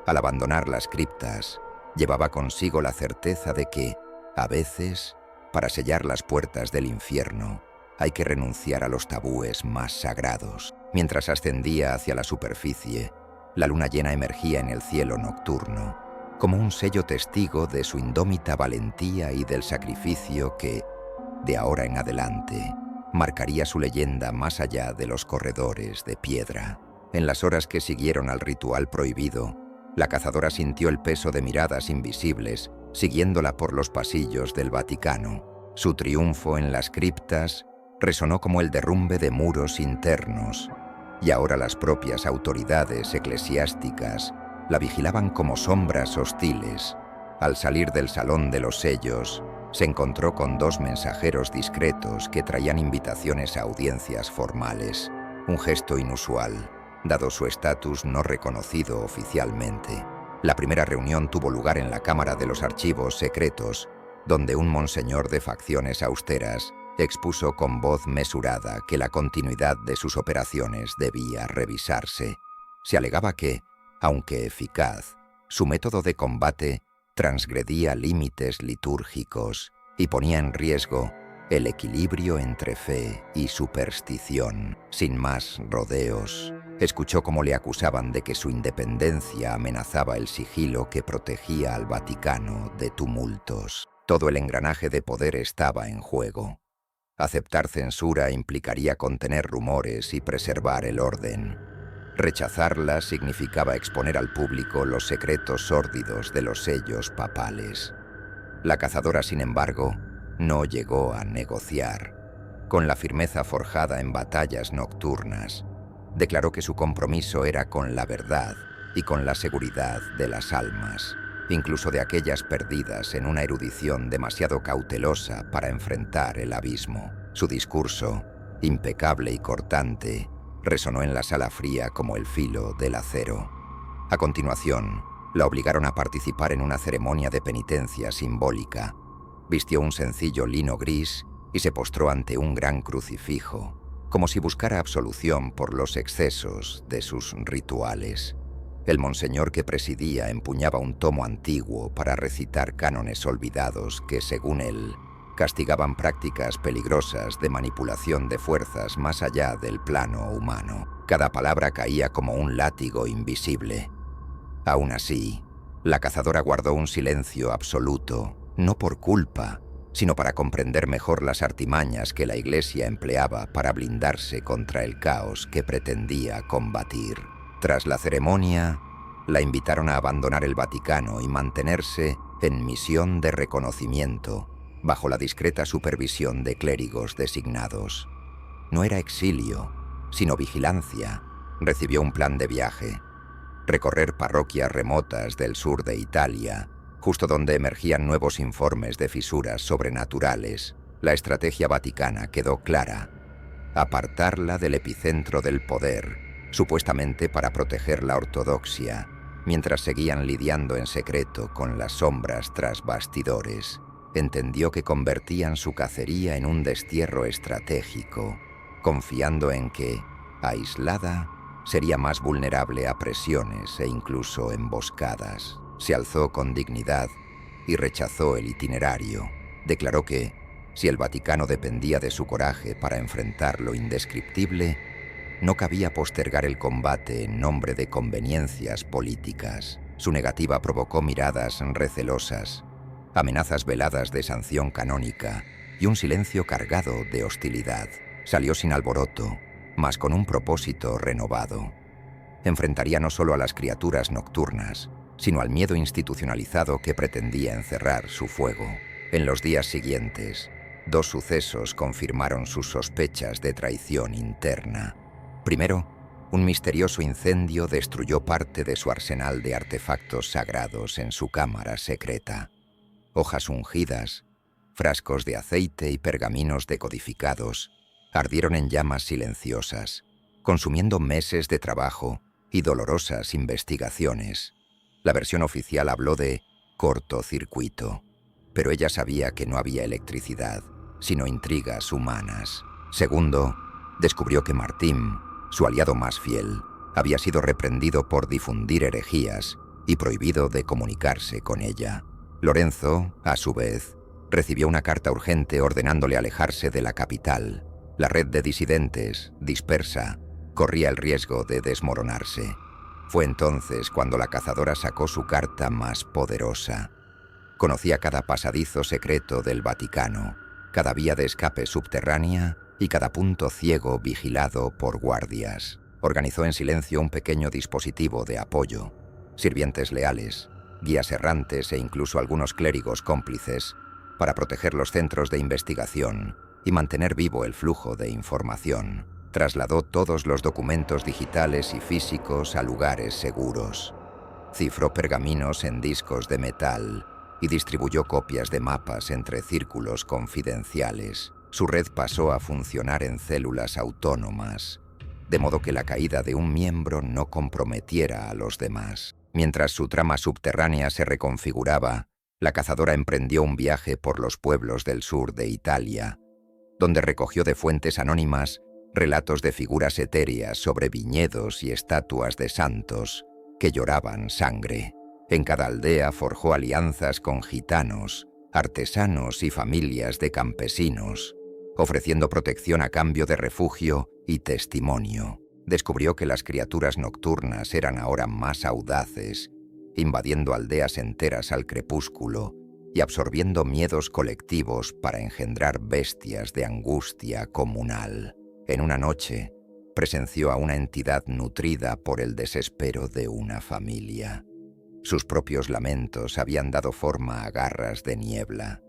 Al abandonar las criptas, llevaba consigo la certeza de que, a veces, para sellar las puertas del infierno, hay que renunciar a los tabúes más sagrados. Mientras ascendía hacia la superficie, la luna llena emergía en el cielo nocturno, como un sello testigo de su indómita valentía y del sacrificio que, de ahora en adelante, marcaría su leyenda más allá de los corredores de piedra. En las horas que siguieron al ritual prohibido, la cazadora sintió el peso de miradas invisibles siguiéndola por los pasillos del Vaticano. Su triunfo en las criptas resonó como el derrumbe de muros internos, y ahora las propias autoridades eclesiásticas la vigilaban como sombras hostiles. Al salir del salón de los sellos, se encontró con dos mensajeros discretos que traían invitaciones a audiencias formales, un gesto inusual, dado su estatus no reconocido oficialmente. La primera reunión tuvo lugar en la Cámara de los Archivos Secretos, donde un monseñor de facciones austeras expuso con voz mesurada que la continuidad de sus operaciones debía revisarse. Se alegaba que, aunque eficaz, su método de combate transgredía límites litúrgicos y ponía en riesgo el equilibrio entre fe y superstición. Sin más rodeos, escuchó cómo le acusaban de que su independencia amenazaba el sigilo que protegía al Vaticano de tumultos. Todo el engranaje de poder estaba en juego. Aceptar censura implicaría contener rumores y preservar el orden. Rechazarla significaba exponer al público los secretos sórdidos de los sellos papales. La cazadora, sin embargo, no llegó a negociar. Con la firmeza forjada en batallas nocturnas, declaró que su compromiso era con la verdad y con la seguridad de las almas, incluso de aquellas perdidas en una erudición demasiado cautelosa para enfrentar el abismo. Su discurso, impecable y cortante, resonó en la sala fría como el filo del acero. A continuación, la obligaron a participar en una ceremonia de penitencia simbólica. Vistió un sencillo lino gris y se postró ante un gran crucifijo, como si buscara absolución por los excesos de sus rituales. El monseñor que presidía empuñaba un tomo antiguo para recitar cánones olvidados que, según él, castigaban prácticas peligrosas de manipulación de fuerzas más allá del plano humano. Cada palabra caía como un látigo invisible. Aún así, la cazadora guardó un silencio absoluto, no por culpa, sino para comprender mejor las artimañas que la Iglesia empleaba para blindarse contra el caos que pretendía combatir. Tras la ceremonia, la invitaron a abandonar el Vaticano y mantenerse en misión de reconocimiento, bajo la discreta supervisión de clérigos designados. No era exilio, sino vigilancia. Recibió un plan de viaje: recorrer parroquias remotas del sur de Italia, justo donde emergían nuevos informes de fisuras sobrenaturales. La estrategia vaticana quedó clara: apartarla del epicentro del poder, supuestamente para proteger la ortodoxia, mientras seguían lidiando en secreto con las sombras tras bastidores. Entendió que convertían su cacería en un destierro estratégico, confiando en que, aislada, sería más vulnerable a presiones e incluso emboscadas. Se alzó con dignidad y rechazó el itinerario. Declaró que, si el Vaticano dependía de su coraje para enfrentar lo indescriptible, no cabía postergar el combate en nombre de conveniencias políticas. Su negativa provocó miradas recelosas, amenazas veladas de sanción canónica y un silencio cargado de hostilidad. Salió sin alboroto, mas con un propósito renovado. Enfrentaría no solo a las criaturas nocturnas, sino al miedo institucionalizado que pretendía encerrar su fuego. En los días siguientes, 2 sucesos confirmaron sus sospechas de traición interna. Primero, un misterioso incendio destruyó parte de su arsenal de artefactos sagrados en su cámara secreta. Hojas ungidas, frascos de aceite y pergaminos decodificados ardieron en llamas silenciosas, consumiendo meses de trabajo y dolorosas investigaciones. La versión oficial habló de cortocircuito, pero ella sabía que no había electricidad, sino intrigas humanas. Segundo, descubrió que Martín, su aliado más fiel, había sido reprendido por difundir herejías y prohibido de comunicarse con ella. Lorenzo, a su vez, recibió una carta urgente ordenándole alejarse de la capital. La red de disidentes, dispersa, corría el riesgo de desmoronarse. Fue entonces cuando la cazadora sacó su carta más poderosa. Conocía cada pasadizo secreto del Vaticano, cada vía de escape subterránea y cada punto ciego vigilado por guardias. Organizó en silencio un pequeño dispositivo de apoyo. Sirvientes leales, guías errantes e incluso algunos clérigos cómplices, para proteger los centros de investigación y mantener vivo el flujo de información. Trasladó todos los documentos digitales y físicos a lugares seguros. Cifró pergaminos en discos de metal y distribuyó copias de mapas entre círculos confidenciales. Su red pasó a funcionar en células autónomas, de modo que la caída de un miembro no comprometiera a los demás. Mientras su trama subterránea se reconfiguraba, la cazadora emprendió un viaje por los pueblos del sur de Italia, donde recogió de fuentes anónimas relatos de figuras etéreas sobre viñedos y estatuas de santos que lloraban sangre. En cada aldea forjó alianzas con gitanos, artesanos y familias de campesinos, ofreciendo protección a cambio de refugio y testimonio. Descubrió que las criaturas nocturnas eran ahora más audaces, invadiendo aldeas enteras al crepúsculo y absorbiendo miedos colectivos para engendrar bestias de angustia comunal. En una noche, presenció a una entidad nutrida por el desespero de una familia. Sus propios lamentos habían dado forma a garras de niebla,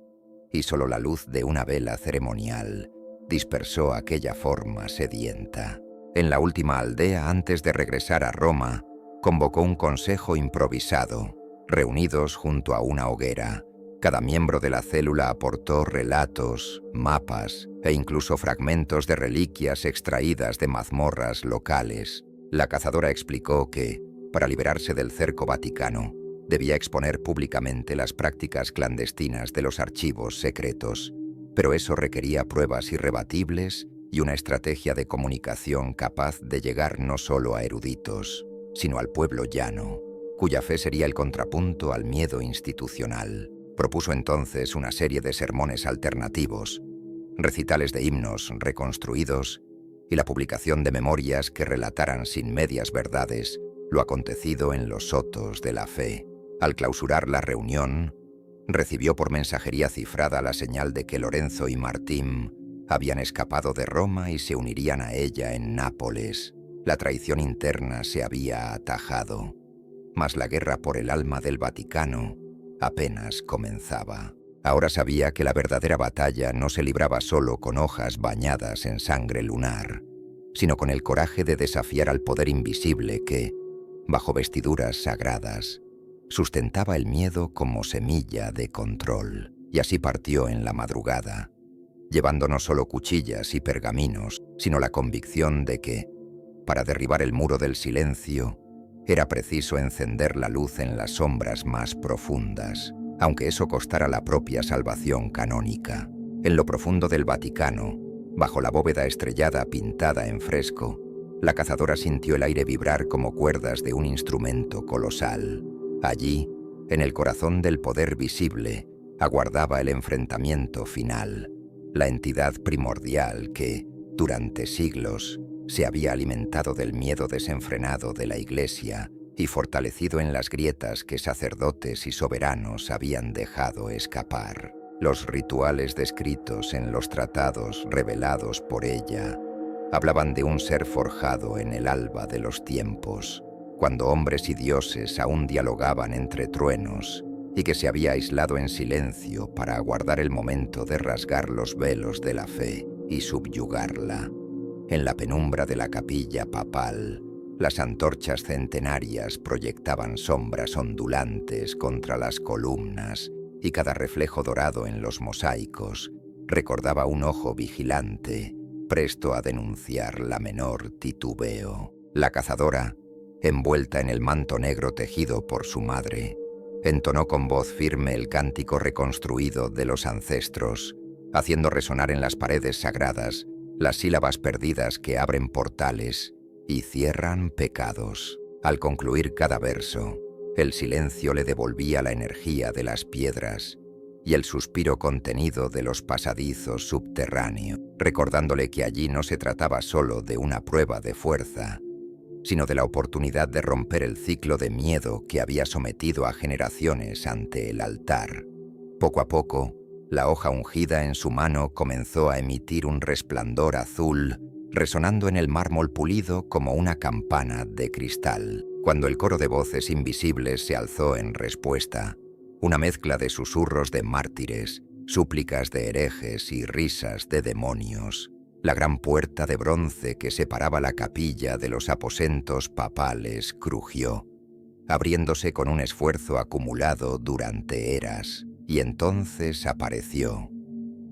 y solo la luz de una vela ceremonial dispersó aquella forma sedienta. En la última aldea, antes de regresar a Roma, convocó un consejo improvisado. Reunidos junto a una hoguera, cada miembro de la célula aportó relatos, mapas e incluso fragmentos de reliquias extraídas de mazmorras locales. La cazadora explicó que, para liberarse del cerco vaticano, debía exponer públicamente las prácticas clandestinas de los archivos secretos, pero eso requería pruebas irrebatibles y una estrategia de comunicación capaz de llegar no solo a eruditos, sino al pueblo llano, cuya fe sería el contrapunto al miedo institucional. Propuso entonces una serie de sermones alternativos, recitales de himnos reconstruidos y la publicación de memorias que relataran sin medias verdades lo acontecido en los sotos de la fe. Al clausurar la reunión, recibió por mensajería cifrada la señal de que Lorenzo y Martín habían escapado de Roma y se unirían a ella en Nápoles. La traición interna se había atajado, mas la guerra por el alma del Vaticano apenas comenzaba. Ahora sabía que la verdadera batalla no se libraba solo con hojas bañadas en sangre lunar, sino con el coraje de desafiar al poder invisible que, bajo vestiduras sagradas, sustentaba el miedo como semilla de control. Y así partió en la madrugada, llevando no solo cuchillas y pergaminos, sino la convicción de que, para derribar el muro del silencio, era preciso encender la luz en las sombras más profundas, aunque eso costara la propia salvación canónica. En lo profundo del Vaticano, bajo la bóveda estrellada pintada en fresco, la cazadora sintió el aire vibrar como cuerdas de un instrumento colosal. Allí, en el corazón del poder visible, aguardaba el enfrentamiento final, la entidad primordial que, durante siglos, se había alimentado del miedo desenfrenado de la Iglesia y fortalecido en las grietas que sacerdotes y soberanos habían dejado escapar. Los rituales descritos en los tratados revelados por ella hablaban de un ser forjado en el alba de los tiempos, cuando hombres y dioses aún dialogaban entre truenos y que se había aislado en silencio para aguardar el momento de rasgar los velos de la fe y subyugarla. En la penumbra de la capilla papal, las antorchas centenarias proyectaban sombras ondulantes contra las columnas y cada reflejo dorado en los mosaicos recordaba un ojo vigilante, presto a denunciar la menor titubeo. La cazadora, envuelta en el manto negro tejido por su madre, entonó con voz firme el cántico reconstruido de los ancestros, haciendo resonar en las paredes sagradas las sílabas perdidas que abren portales y cierran pecados. Al concluir cada verso, el silencio le devolvía la energía de las piedras y el suspiro contenido de los pasadizos subterráneos, recordándole que allí no se trataba solo de una prueba de fuerza, sino de la oportunidad de romper el ciclo de miedo que había sometido a generaciones ante el altar. Poco a poco, la hoja ungida en su mano comenzó a emitir un resplandor azul, resonando en el mármol pulido como una campana de cristal. Cuando el coro de voces invisibles se alzó en respuesta, una mezcla de susurros de mártires, súplicas de herejes y risas de demonios, la gran puerta de bronce que separaba la capilla de los aposentos papales crujió, abriéndose con un esfuerzo acumulado durante eras. Y entonces apareció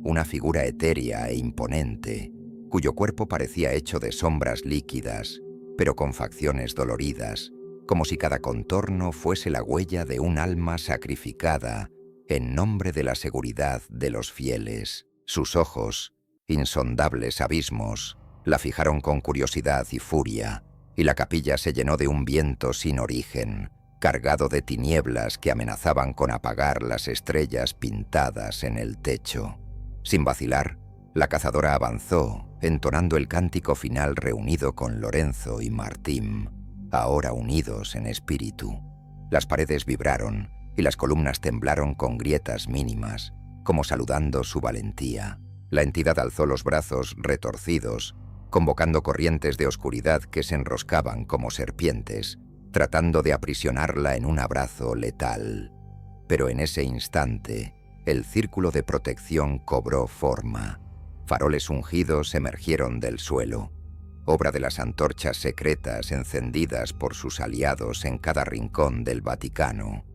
una figura etérea e imponente, cuyo cuerpo parecía hecho de sombras líquidas, pero con facciones doloridas, como si cada contorno fuese la huella de un alma sacrificada en nombre de la seguridad de los fieles. Sus ojos, insondables abismos, la fijaron con curiosidad y furia, y la capilla se llenó de un viento sin origen, cargado de tinieblas que amenazaban con apagar las estrellas pintadas en el techo. Sin vacilar, la cazadora avanzó, entonando el cántico final reunido con Lorenzo y Martín, ahora unidos en espíritu. Las paredes vibraron y las columnas temblaron con grietas mínimas, como saludando su valentía. La entidad alzó los brazos retorcidos, convocando corrientes de oscuridad que se enroscaban como serpientes, tratando de aprisionarla en un abrazo letal. Pero en ese instante, el círculo de protección cobró forma. Faroles ungidos emergieron del suelo, obra de las antorchas secretas encendidas por sus aliados en cada rincón del Vaticano,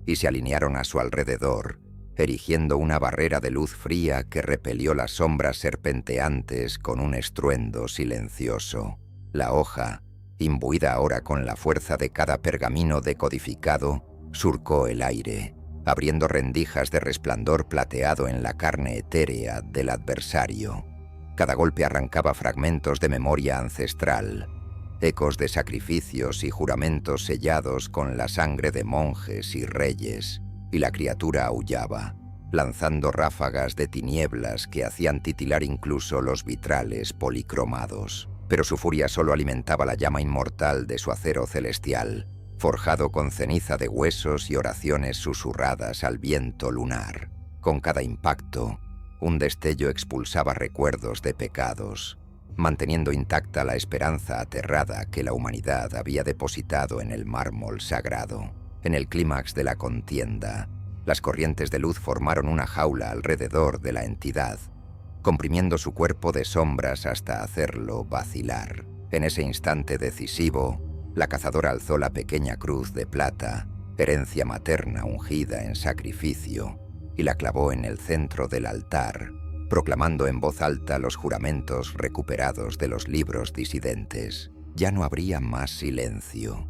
y se alinearon a su alrededor, erigiendo una barrera de luz fría que repelió las sombras serpenteantes con un estruendo silencioso. La hoja, imbuida ahora con la fuerza de cada pergamino decodificado, surcó el aire, abriendo rendijas de resplandor plateado en la carne etérea del adversario. Cada golpe arrancaba fragmentos de memoria ancestral, ecos de sacrificios y juramentos sellados con la sangre de monjes y reyes, y la criatura aullaba, lanzando ráfagas de tinieblas que hacían titilar incluso los vitrales policromados. Pero su furia solo alimentaba la llama inmortal de su acero celestial, forjado con ceniza de huesos y oraciones susurradas al viento lunar. Con cada impacto, un destello expulsaba recuerdos de pecados, manteniendo intacta la esperanza aterrada que la humanidad había depositado en el mármol sagrado. En el clímax de la contienda, las corrientes de luz formaron una jaula alrededor de la entidad, comprimiendo su cuerpo de sombras hasta hacerlo vacilar. En ese instante decisivo, la cazadora alzó la pequeña cruz de plata, herencia materna ungida en sacrificio, y la clavó en el centro del altar, proclamando en voz alta los juramentos recuperados de los libros disidentes. Ya no habría más silencio.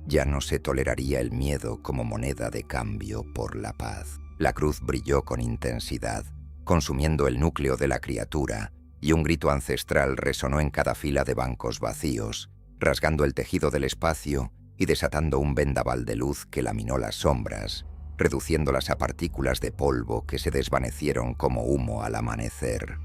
Ya no se toleraría el miedo como moneda de cambio por la paz. La cruz brilló con intensidad, consumiendo el núcleo de la criatura, y un grito ancestral resonó en cada fila de bancos vacíos, rasgando el tejido del espacio y desatando un vendaval de luz que laminó las sombras, reduciéndolas a partículas de polvo que se desvanecieron como humo al amanecer.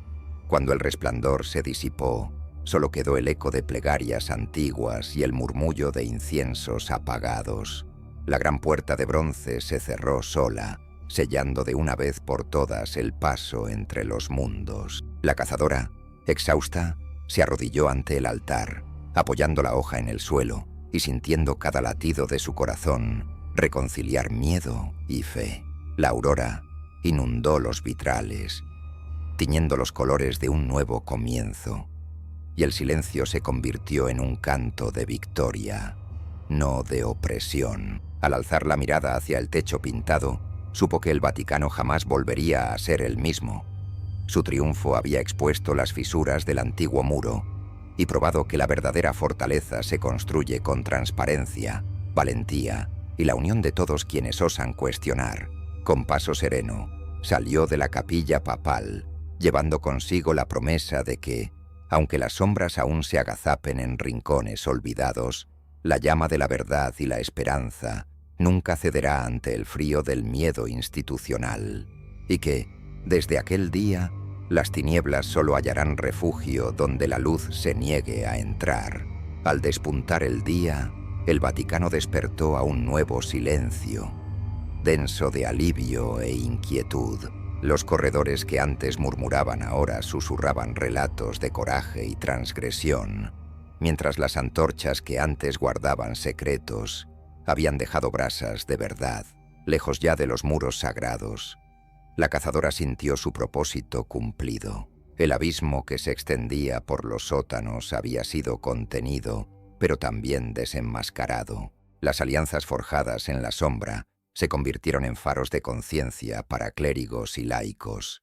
Cuando el resplandor se disipó, solo quedó el eco de plegarias antiguas y el murmullo de inciensos apagados. La gran puerta de bronce se cerró sola, sellando de una vez por todas el paso entre los mundos. La cazadora, exhausta, se arrodilló ante el altar, apoyando la hoja en el suelo y sintiendo cada latido de su corazón reconciliar miedo y fe. La aurora inundó los vitrales, tiñendo los colores de un nuevo comienzo, y el silencio se convirtió en un canto de victoria, no de opresión. Al alzar la mirada hacia el techo pintado, supo que el Vaticano jamás volvería a ser el mismo. Su triunfo había expuesto las fisuras del antiguo muro y probado que la verdadera fortaleza se construye con transparencia, valentía y la unión de todos quienes osan cuestionar. Con paso sereno, salió de la capilla papal, llevando consigo la promesa de que, aunque las sombras aún se agazapen en rincones olvidados, la llama de la verdad y la esperanza nunca cederá ante el frío del miedo institucional, y que, desde aquel día, las tinieblas solo hallarán refugio donde la luz se niegue a entrar. Al despuntar el día, el Vaticano despertó a un nuevo silencio, denso de alivio e inquietud. Los corredores que antes murmuraban ahora susurraban relatos de coraje y transgresión, mientras las antorchas que antes guardaban secretos habían dejado brasas de verdad, lejos ya de los muros sagrados. La cazadora sintió su propósito cumplido. El abismo que se extendía por los sótanos había sido contenido, pero también desenmascarado. Las alianzas forjadas en la sombra se convirtieron en faros de conciencia para clérigos y laicos,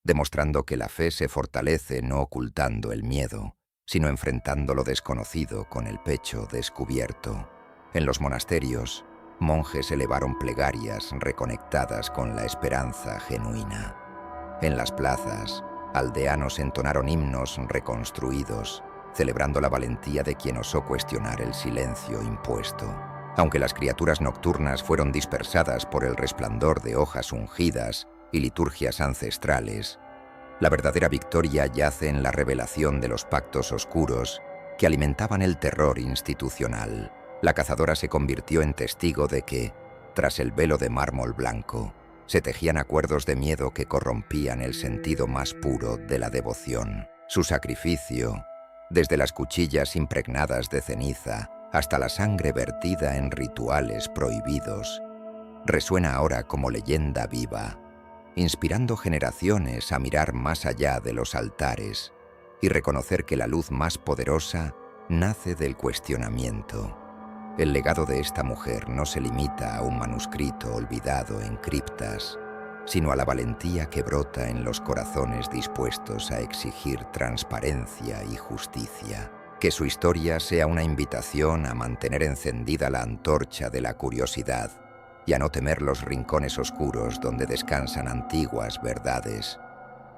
demostrando que la fe se fortalece no ocultando el miedo, sino enfrentando lo desconocido con el pecho descubierto. En los monasterios, monjes elevaron plegarias reconectadas con la esperanza genuina. En las plazas, aldeanos entonaron himnos reconstruidos, celebrando la valentía de quien osó cuestionar el silencio impuesto. Aunque las criaturas nocturnas fueron dispersadas por el resplandor de hojas ungidas y liturgias ancestrales, la verdadera victoria yace en la revelación de los pactos oscuros que alimentaban el terror institucional. La cazadora se convirtió en testigo de que, tras el velo de mármol blanco, se tejían acuerdos de miedo que corrompían el sentido más puro de la devoción. Su sacrificio, desde las cuchillas impregnadas de ceniza hasta la sangre vertida en rituales prohibidos, resuena ahora como leyenda viva, inspirando generaciones a mirar más allá de los altares y reconocer que la luz más poderosa nace del cuestionamiento. El legado de esta mujer no se limita a un manuscrito olvidado en criptas, sino a la valentía que brota en los corazones dispuestos a exigir transparencia y justicia. Que su historia sea una invitación a mantener encendida la antorcha de la curiosidad y a no temer los rincones oscuros donde descansan antiguas verdades,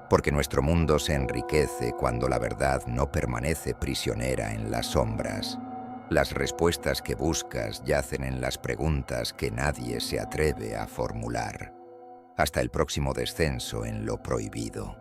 porque nuestro mundo se enriquece cuando la verdad no permanece prisionera en las sombras. Las respuestas que buscas yacen en las preguntas que nadie se atreve a formular. Hasta el próximo descenso en lo prohibido.